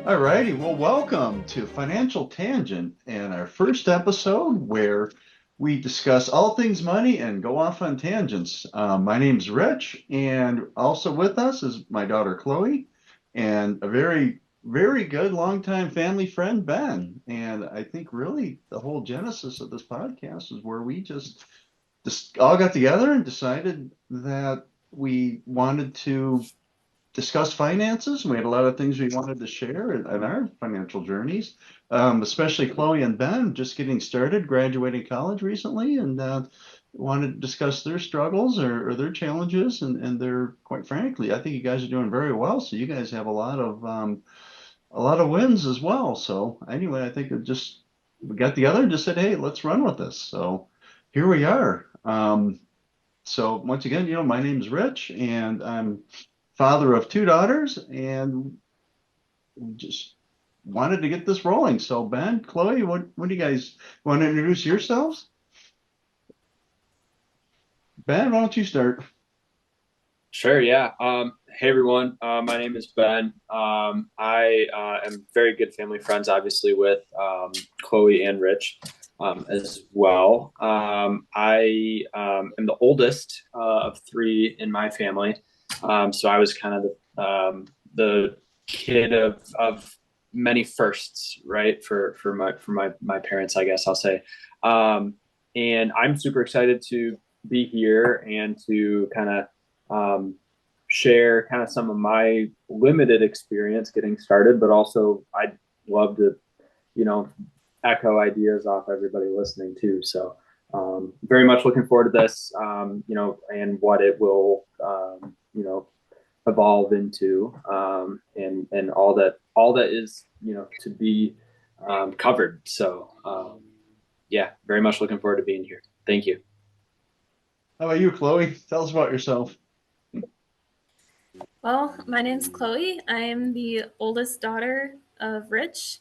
All righty. Well, welcome to Financial Tangent and our first episode where we discuss all things money and go off on tangents. My name's Rich, and also with us is my daughter Chloe and a very, very good longtime family friend, Ben. And I think really the whole genesis of this podcast is where we just all got together and decided that we wanted to discuss finances. We had a lot of things we wanted to share in our financial journeys, especially Chloe and Ben just getting started, graduating college recently, and wanted to discuss their struggles or their challenges. And they're, quite frankly, I think you guys are doing very well. So you guys have a lot of wins as well. So anyway, I think we got together and just said, hey, let's run with this. So here we are. So once again, my name's Rich, and I'm father of two daughters, and we just wanted to get this rolling. So Ben, Chloe, what do you guys want to introduce yourselves? Ben, why don't you start? Sure, yeah. Hey everyone, my name is Ben. I am very good family friends, obviously, with Chloe and Rich as well. I am the oldest of three in my family, so I was kind of the kid of many firsts, right? For my parents, I guess I'll say. And I'm super excited to be here and to kind of share kind of some of my limited experience getting started, but also I'd love to, you know, echo ideas off everybody listening too. So very much looking forward to this, and what it will, evolve into, and all that is, to be covered. So yeah, very much looking forward to being here. Thank you. How about you, Chloe? Tell us about yourself. Well, my name's Chloe. I am the oldest daughter of Rich.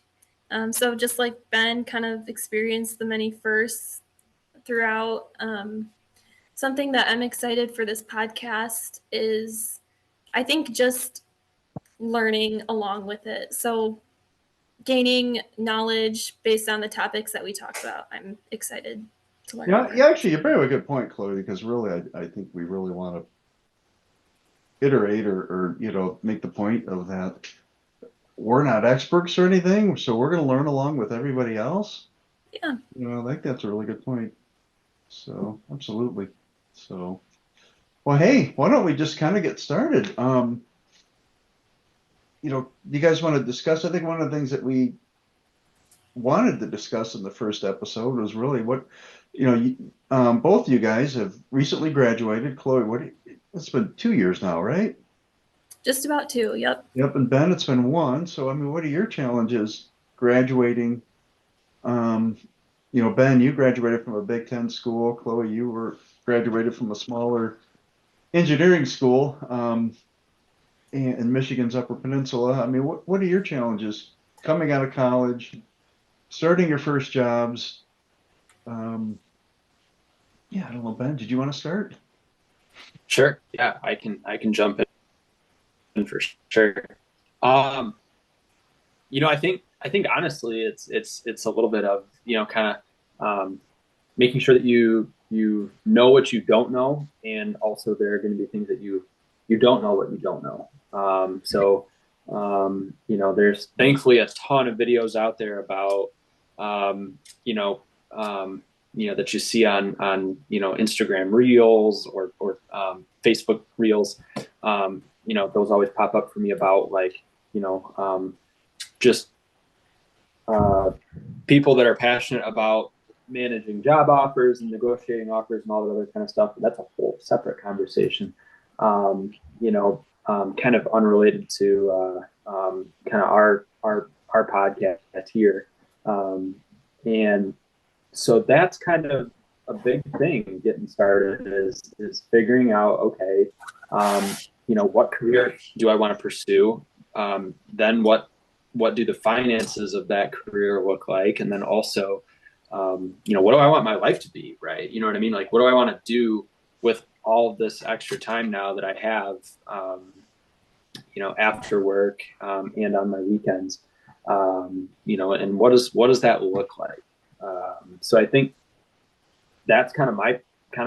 So just like Ben kind of experienced the many firsts throughout, something that I'm excited for this podcast is I think just learning along with it. So gaining knowledge based on the topics that we talk about. I'm excited to learn Yeah, more. yeah, actually, you bring up a good point, Chloe, because really, I think we really want to iterate or make the point of that we're not experts or anything, so we're going to learn along with everybody else. Yeah. I think that's a really good point. So absolutely. So, well, hey, why don't we just kind of get started? You guys want to discuss? I think one of the things that we wanted to discuss in the first episode was really both of you guys have recently graduated. Chloe, it's been 2 years now, right? Just about two. Yep. Yep, and Ben, it's been one. So, I mean, what are your challenges graduating? Um, Ben, you graduated from a Big Ten school. Chloe, you were graduated from a smaller engineering school in Michigan's Upper Peninsula. I mean, what are your challenges coming out of college, starting your first jobs? Um, yeah, I don't know, Ben, did you want to start? Sure. Yeah, I can jump in for sure. Um, I think honestly, it's a little bit of, kind of making sure that you know what you don't know, and also there are going to be things that you don't know what you don't know. There's thankfully a ton of videos out there about, um, you know, that you see on Instagram Reels or Facebook Reels. Those always pop up for me about, like, just uh, people that are passionate about managing job offers and negotiating offers and all that other kind of stuff. But that's a whole separate conversation. Kind of unrelated to kind of our podcast here. And so that's kind of a big thing getting started is figuring out, okay, what career do I want to pursue? Then what do the finances of that career look like? And then also, what do I want my life to be, right? You know what I mean? Like, what do I want to do with all of this extra time now that I have, after work, and on my weekends? and what does that look like? So I think that's kind of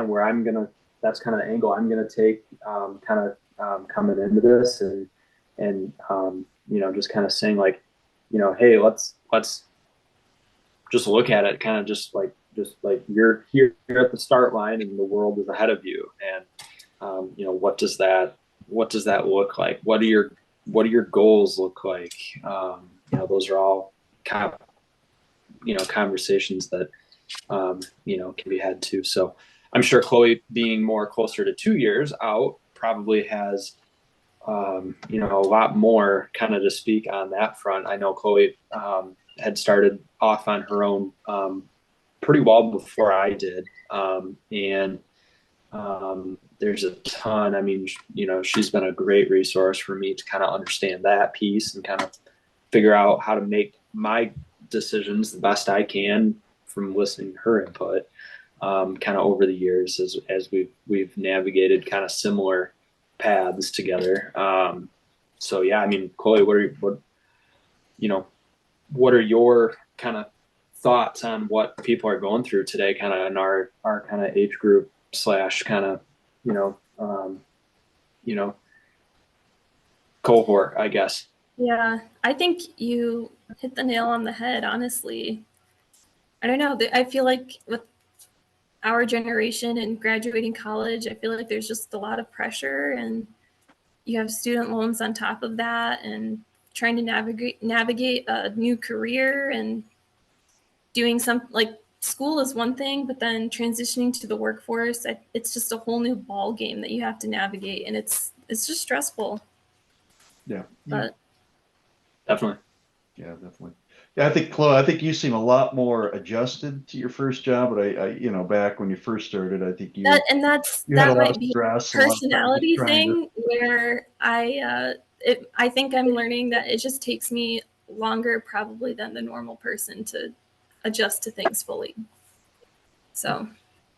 where that's kind of the angle I'm gonna take, coming into this, and just kind of saying like, hey, let's just look at it, kind of just like you're here at the start line and the world is ahead of you, and what does that look like? What do your goals look like? Those are all conversations that can be had too. So I'm sure Chloe, being more closer to 2 years out, probably has a lot more kind of to speak on that front. I know Chloe had started off on her own pretty well before I did, and there's a ton. I mean, she's been a great resource for me to kind of understand that piece and kind of figure out how to make my decisions the best I can from listening to her input, kind of over the years as we've navigated kind of similar paths together. So yeah, I mean, Chloe, what are your kind of thoughts on what people are going through today, kind of in our kind of age group slash kind of you know um, you know cohort, I guess. Yeah, I think you hit the nail on the head, honestly. I don't know. I feel like with our generation and graduating college, I feel like there's just a lot of pressure, and you have student loans on top of that, and trying to navigate a new career, and doing some like school is one thing, but then transitioning to the workforce, it's just a whole new ball game that you have to navigate, and it's just stressful. Yeah. But Definitely. Yeah, definitely. Yeah, I think Chloe, I think you seem a lot more adjusted to your first job, but back when you first started, I think you had a that lot of might be stress, a a lot of time just personality trying to. thing where I think I'm learning that it just takes me longer probably than the normal person to adjust to things fully. So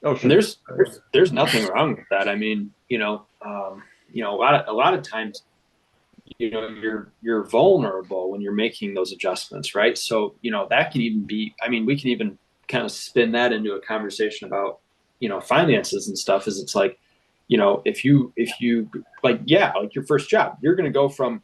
Oh, And sure. there's nothing wrong with that. I mean, a lot of times, you're vulnerable when you're making those adjustments, right? So, that can even be, I mean, we can even kind of spin that into a conversation about, finances and stuff. Is it's like, if you like, yeah, like your first job, you're going to go from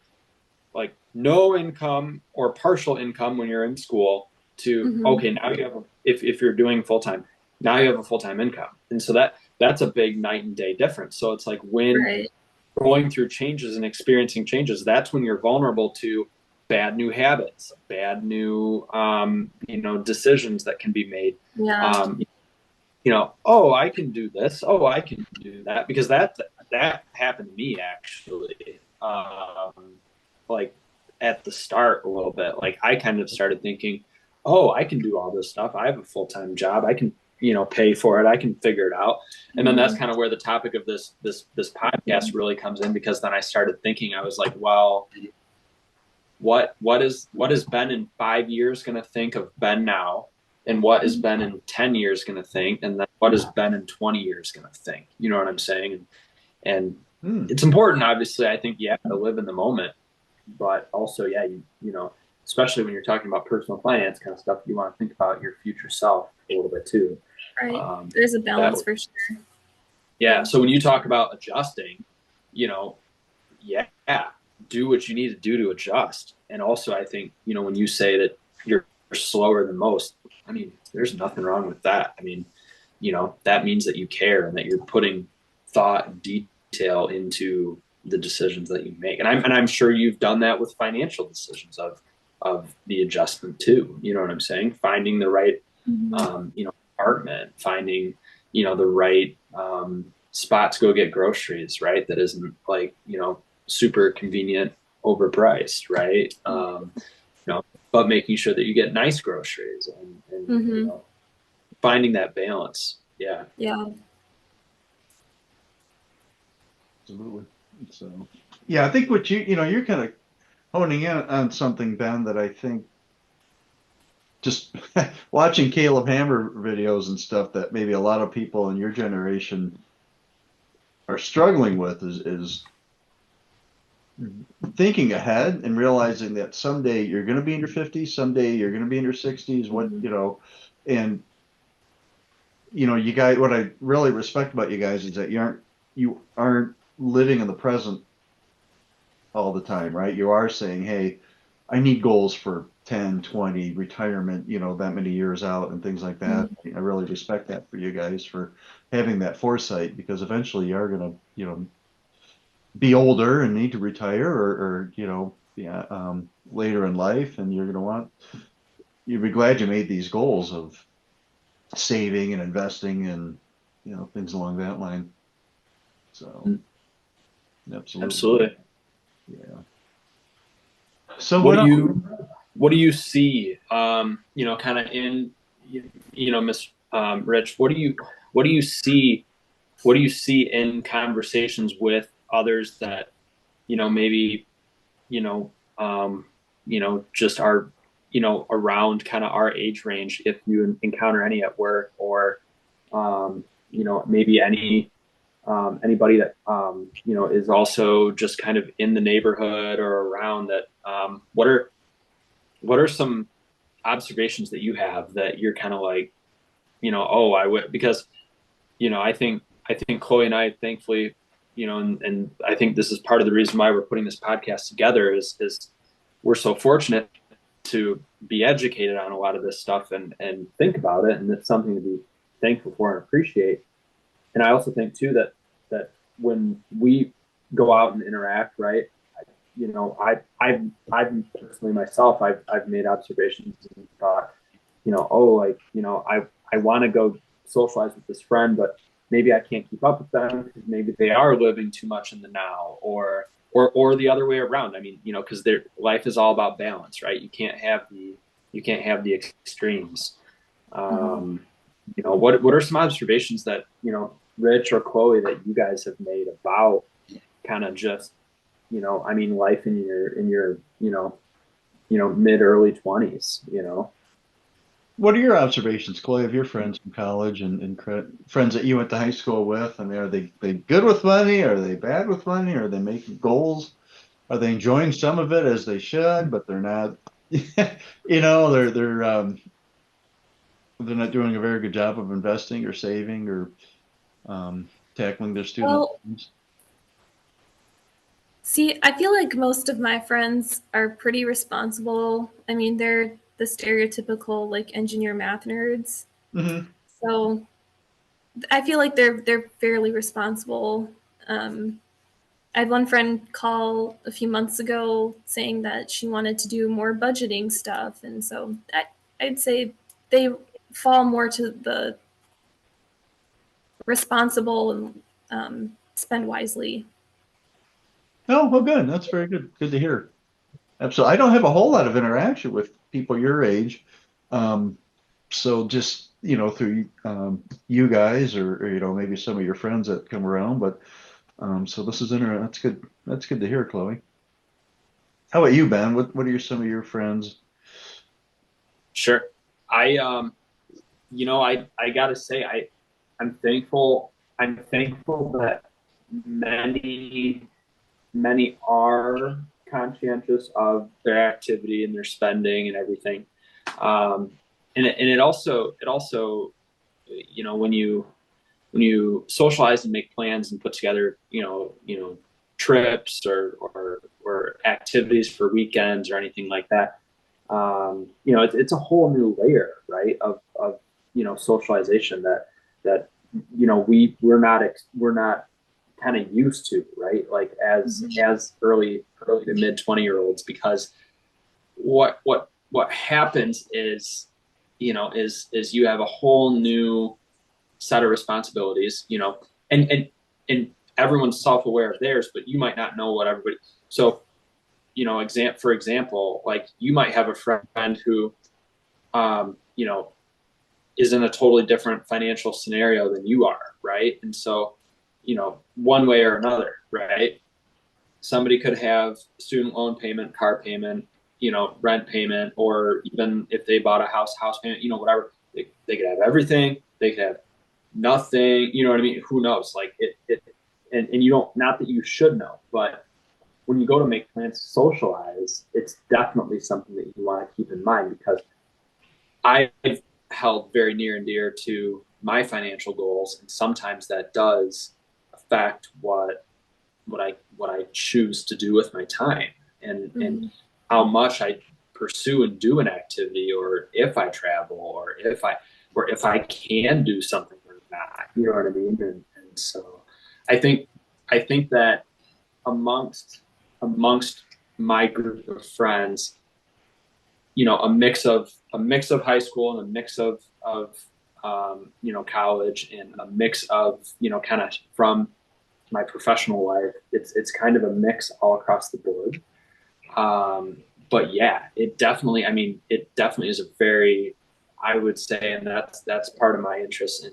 like no income or partial income when you're in school to, mhm, okay, now you have if you're doing full time, now you have a full time income, and so that's a big night and day difference. So it's like when right, going through changes and experiencing changes, that's when you're vulnerable to bad new habits, bad new decisions that can be made. yeah, um, oh, I can do this, oh, I can do that, because that happened to me actually, like at the start a little bit. Like I kind of started thinking, oh, I can do all this stuff, I have a full-time job, I can pay for it, I can figure it out. And then that's mhm, kind of where the topic of this podcast really comes in, because then I started thinking, I was like, well, what is Ben in 5 years going to think of Ben now, and what is Ben in 10 years going to think, and then what is Ben in 20 years going to think? You know what I'm saying? And Hmm. it's important, obviously, I think, yeah, to live in the moment, but also, yeah, especially when you're talking about personal finance kind of stuff, you want to think about your future self a little bit too. right. um, There's a that balance for sure. Yeah, so when you talk about adjusting, you know yeah, do what you need to do to adjust. And also, I think, when you say that you're slower than most, I mean, there's nothing wrong with that. I mean, that means that you care and that you're putting thought and detail into the decisions that you make. And I'm sure you've done that with financial decisions of the adjustment too. You know what I'm saying? Finding the right Mhm. apartment, finding the right spot to go get groceries, right? That isn't like super convenient, overpriced, right? But making sure that you get nice groceries, and Mhm. finding that balance. Yeah. Yeah. Absolutely. So, yeah, I think what you're kind of honing in on something, Ben, that I think just watching Caleb Hammer videos and stuff that maybe a lot of people in your generation are struggling with is thinking ahead and realizing that someday you're going to be in your 50s, someday you're going to be in your 60s, and you guys, what I really respect about you guys is that you aren't living in the present all the time, right? You are saying, hey, I need goals for 10, 20, retirement, that many years out and things like that. I really respect that for you guys for having that foresight because eventually you are going to, be older and need to retire or yeah, later in life and you'll be glad you made these goals of saving and investing and, things along that line. So, absolutely. Absolutely. Yeah. So What what do else? what do you see, kind of in, Miss Rich, what do you see, what do you see in conversations with others that, maybe, you know, just are, around kind of our age range, if you encounter any at work or, maybe anybody that, is also just kind of in the neighborhood or around that, what are some observations that you have that you're kind of like, oh, I would, because, I think Chloe and I, thankfully, and I think this is part of the reason why we're putting this podcast together is we're so fortunate to be educated on a lot of this stuff and think about it. And it's something to be thankful for and appreciate. And I also think too that when we go out and interact, right, I've personally myself, I've made observations and thought, oh, like, I want to go socialize with this friend, but maybe I can't keep up with them because maybe they are living too much in the now, or the other way around. I mean, because their life is all about balance, right? You can't have the extremes. Um, what are some observations that Rich or Chloe that you guys have made about kind of just I mean, life in your mid early 20s, What are your observations, Chloe, of your friends from college and friends that you went to high school with? I mean, are they good with money? Are they bad with money? Are they making goals? Are they enjoying some of it as they should, but they're not, they're not doing a very good job of investing or saving or tackling their student Well, loans? see, I feel like most of my friends are pretty responsible. I mean, they're the stereotypical like engineer math nerds. Hmm. So I feel like they're fairly responsible. Um, I had one friend call a few months ago saying that she wanted to do more budgeting stuff, and so I'd say they fall more to the responsible and spend wisely. Oh, well, good. That's very good. Good to hear. Absolutely. I don't have a whole lot of interaction with people your age. Um, so just, through you guys or maybe some of your friends that come around. But so this is interesting. That's good. That's good to hear, Chloe. How about you, Ben? What are some of your friends? Sure. I gotta say, I'm thankful that many are conscientious of their activity and their spending and everything. Um, and it also, when you socialize and make plans and put together, trips or activities for weekends or anything like that, it's a whole new layer, right, of socialization that we're not kind of used to, right, like as early to mid 20-year-olds, because what happens is is you have a whole new set of responsibilities, and everyone's self-aware of theirs, but you might not know what everybody. So, for example, like you might have a friend who, um, you know, is in a totally different financial scenario than you are, right? And so, one way or another, right? Somebody could have student loan payment, car payment, rent payment, or even if they bought a house payment, whatever. They could have everything. They could have nothing. You know what I mean? Who knows? Like and you don't, not that you should know, but when you go to make plans to socialize, it's definitely something that you want to keep in mind, because I've held very near and dear to my financial goals, and sometimes that does affect what I choose to do with my time, and how much I pursue and do an activity, or if I travel, or if I can do something or not. You know what I mean? And so I think that amongst my group of friends, a mix of high school and a mix of college, and a mix of kind of from my professional life. It's kind of a mix all across the board. But yeah, it definitely is a very, I would say, and that's part of my interest in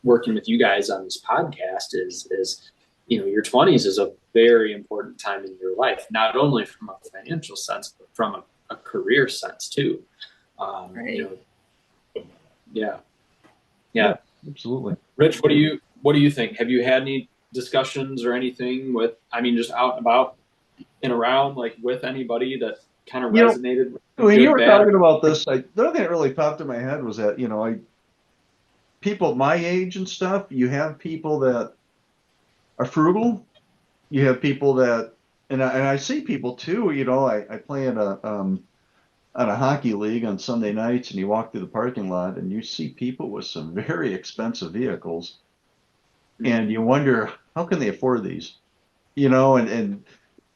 working with you guys on this podcast is your 20s is a very important time in your life, not only from a financial sense, but from a career sense too. Right. Yeah, absolutely. Rich, what do you think? Have you had any discussions or anything with, just out and about and around, like with anybody that kind of resonated with when you were bad? talking about this, the other thing that really popped in my head was that, people my age and stuff, you have people that are frugal. You have people that, and I see people too, I play in on a hockey league on Sunday nights, and you walk through the parking lot and you see people with some very expensive vehicles, and you wonder, how can they afford these? And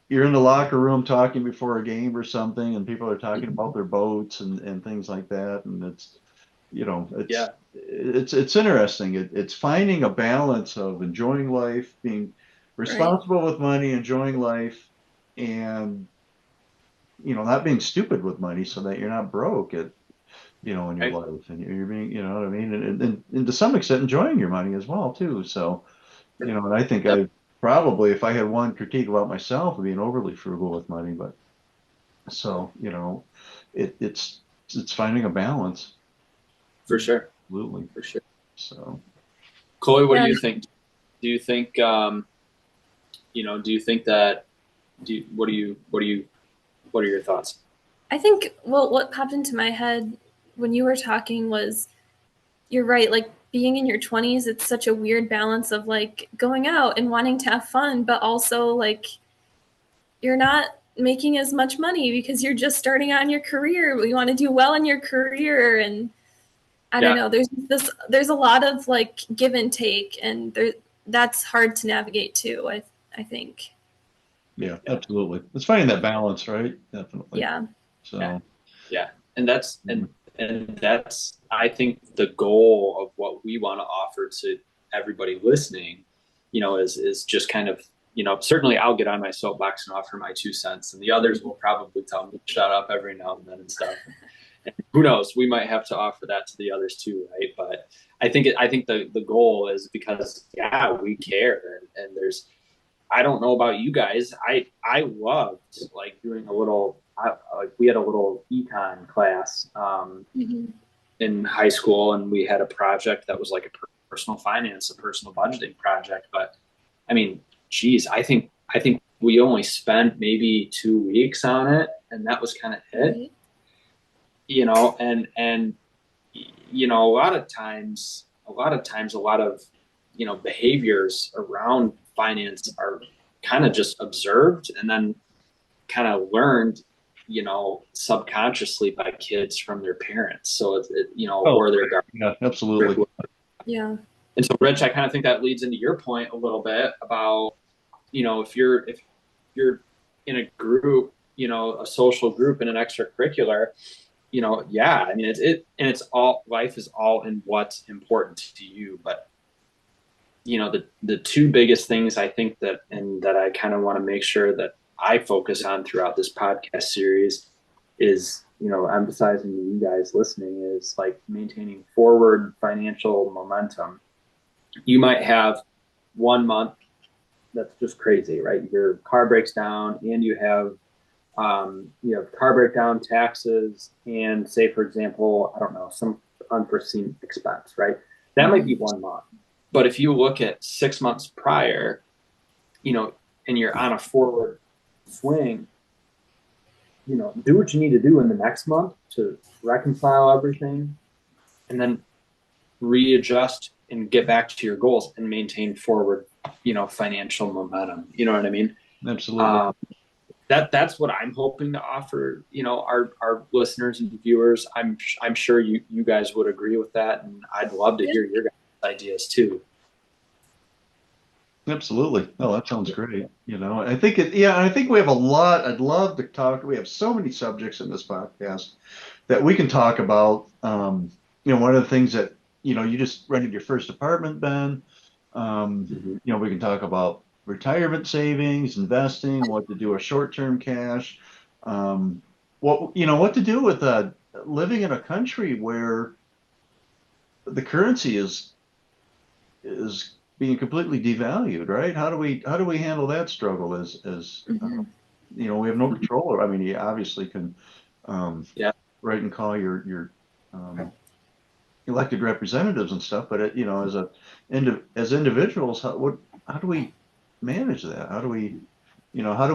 you're in the locker room talking before a game or something, and people are talking about their boats and things like that. And it's interesting. It's finding a balance of enjoying life, being responsible with money, enjoying life, and not being stupid with money so that you're not broke in your life, and you're being, what I mean, and to some extent enjoying your money as well too. So, and I think I probably, if I had one critique about myself, being overly frugal with money, but so, it's finding a balance. For sure. Absolutely. For sure. So, Chloe, what do you think? Do you think, do you think that, what are your thoughts? I think, well, what popped into my head when you were talking was, you're right, like being in your 20s, it's such a weird balance of like going out and wanting to have fun, but also like you're not making as much money because you're just starting out in your career. You want to do well in your career, and I don't know, there's a lot of like give and take, and that's hard to navigate too, I think. Yeah, absolutely. It's finding that balance, right? Definitely. Yeah. So yeah. And that's I think the goal of what we want to offer to everybody listening, is just kind of, certainly I'll get on my soapbox and offer my 2 cents, and the others will probably tell me to shut up every now and then and stuff. And who knows, we might have to offer that to the others too, right? But I think the goal is, because we care, and there's, I don't know about you guys, I loved like doing a little, we had a little econ class in high school, and we had a project that was like a personal finance, a personal budgeting project. But I mean, geez, I think we only spent maybe 2 weeks on it, and that was kind of it. And a lot of times, a lot of behaviors around finance are kind of just observed and then kind of learned, subconsciously by kids from their parents. So or their guardians. Yeah, absolutely. Yeah. And so, Rich, I kind of think that leads into your point a little bit about, if you're in a group, a social group in an extracurricular, it's all, life is all in what's important to you. But the two biggest things I think that I kind of want to make sure that I focus on throughout this podcast series is, emphasizing to you guys listening, is like maintaining forward financial momentum. You might have 1 month that's just crazy, right? Your car breaks down, and you have car breakdown, taxes, and say, for example, I don't know, some unforeseen expense, right? That might be 1 month. But if you look at 6 months prior, and you're on a forward swing, do what you need to do in the next month to reconcile everything, and then readjust and get back to your goals and maintain forward, financial momentum. You know what I mean? Absolutely. That's what I'm hoping to offer, our listeners and viewers. I'm sure you guys would agree with that, and I'd love to hear your guys' ideas too. Absolutely. Oh, that sounds great. I think I think we have a lot. I'd love to talk. We have so many subjects in this podcast that we can talk about. One of the things that, you just rented your first apartment, Ben. We can talk about retirement savings, investing, what to do with short-term cash, what to do with living in a country where the currency is being completely devalued, right? How do we handle that struggle we have no control over. I mean, you obviously can write and call your elected representatives and stuff, but as individuals, how do we manage that? How do we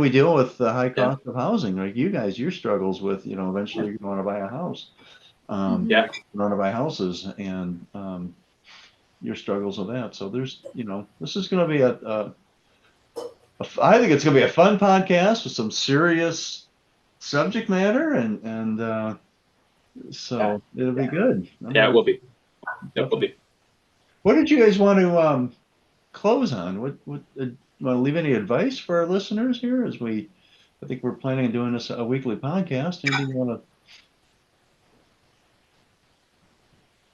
deal with the high cost of housing? Like you guys, your struggles with, eventually you're going to buy a house. You want to buy houses and your struggles with that. So there's, this is going to be I think it's going to be a fun podcast with some serious subject matter and so it'll be good. Yeah, it will be. It will be. What did you guys want to close on? What want to leave any advice for our listeners here I think we're planning on doing this a weekly podcast.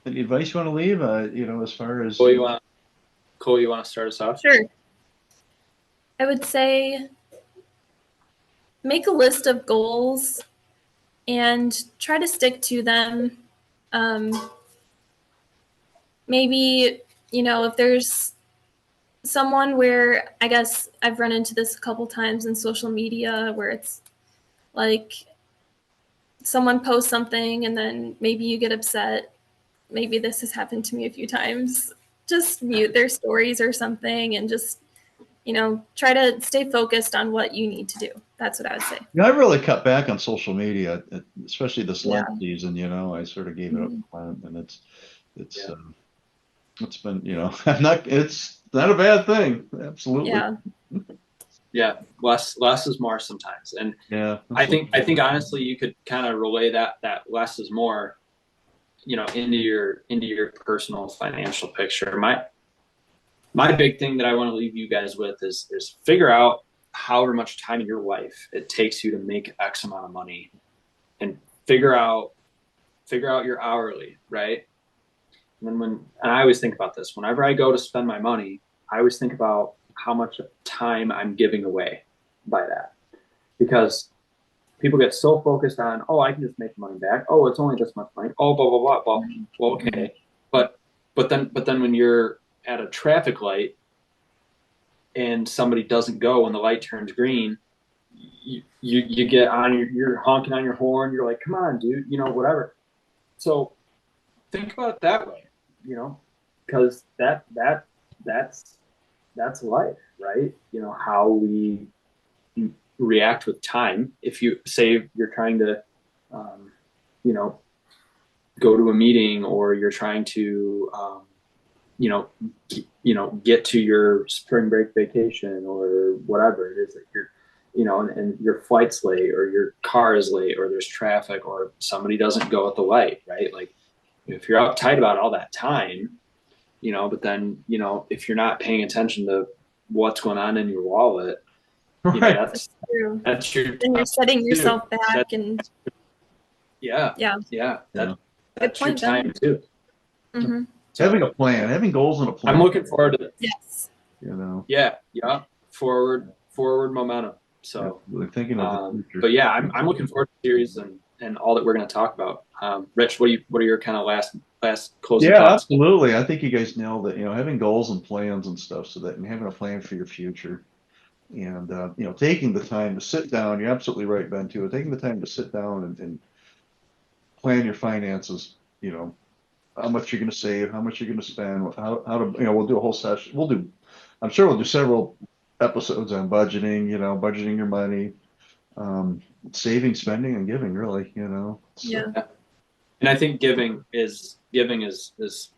Any advice you want to leave? As far as Cole, you want to start us off? Sure. I would say make a list of goals and try to stick to them. Maybe, if there's someone where, I guess I've run into this a couple times in social media where it's like someone posts something and then maybe you get upset. Maybe this has happened to me a few times. Just mute their stories or something and just, try to stay focused on what you need to do. That's what I would say. I've really cut back on social media, especially this Lent season. I sort of gave it up and it's been, it's not a bad thing. Absolutely. Yeah. Less is more sometimes. And I think honestly, you could kind of relay that less is more, into your personal financial picture. My big thing that I want to leave you guys with is figure out however much time in your life it takes you to make X amount of money, and figure out your hourly, right? And then I always think about this, whenever I go to spend my money, I always think about how much time I'm giving away by that, because people get so focused on, oh, I can just make money back. Oh, it's only this much money. Oh, blah, blah, blah, blah. Well, okay. But then when you're at a traffic light and somebody doesn't go when the light turns green, you get on, you're honking on your horn. You're like, come on, dude, whatever. So think about it that way, because that's life, right? How we react with time. If you say you're trying to, go to a meeting, or you're trying to, get to your spring break vacation or whatever it is that you're, and your flight's late, or your car is late, or there's traffic, or somebody doesn't go at the light, right? Like if you're uptight about all that time, but then, if you're not paying attention to what's going on in your wallet, that's true. That's your. Then you're setting yourself back, and yeah. That's your time too. Mm-hmm. Having a plan, having goals and a plan. I'm looking forward to it. Yes. Yeah. Forward momentum. So thinking of the future. But yeah, I'm looking forward to the series and all that we're going to talk about. Rich, what are your kind of last closing thoughts? Absolutely. I think you guys nailed it. Having goals and plans and stuff, so that, and having a plan for your future, and taking the time to sit down. You're absolutely right, Ben, too. Taking the time to sit down and plan your finances. How much you're going to save, how much you're going to spend, how to. We'll do a whole session. I'm sure we'll do several episodes on budgeting, budgeting your money, saving, spending, and giving, really, So, Yeah. And I think giving is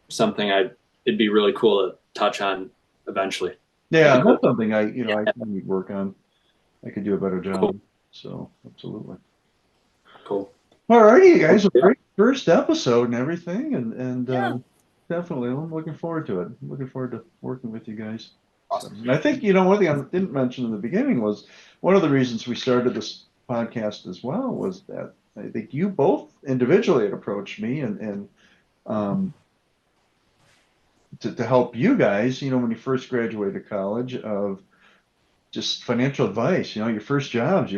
something it'd be really cool to touch on eventually. yeah, That'd be that's cool. something I need to work on. I could do a better job. Cool. So, absolutely. Cool. All righty, you guys, a great first episode and everything, and Yeah. definitely, I'm looking forward to it. I'm looking forward to working with you guys. Awesome. And I think, one thing I didn't mention in the beginning was one of the reasons we started this podcast as well was that I think you both individually had approached me and to help you guys, when you first graduated college, of just financial advice, your first jobs,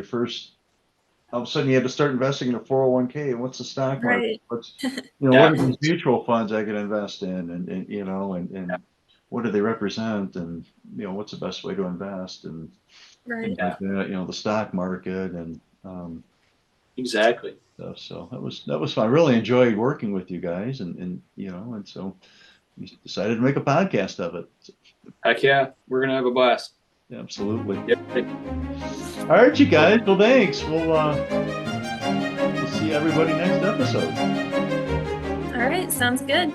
all of a sudden you had to start investing in a 401k, and what's the stock market? Right. What's, Yeah. what are these mutual funds I can invest in, and what do they represent, and what's the best way to invest, and Right. things like that, the stock market and Exactly. stuff. So that was fun. I really enjoyed working with you guys, and so we decided to make a podcast of it. Heck yeah, we're gonna have a blast. Absolutely. Yep. All right, you guys. Well, thanks. We'll see everybody next episode. All right. Sounds good.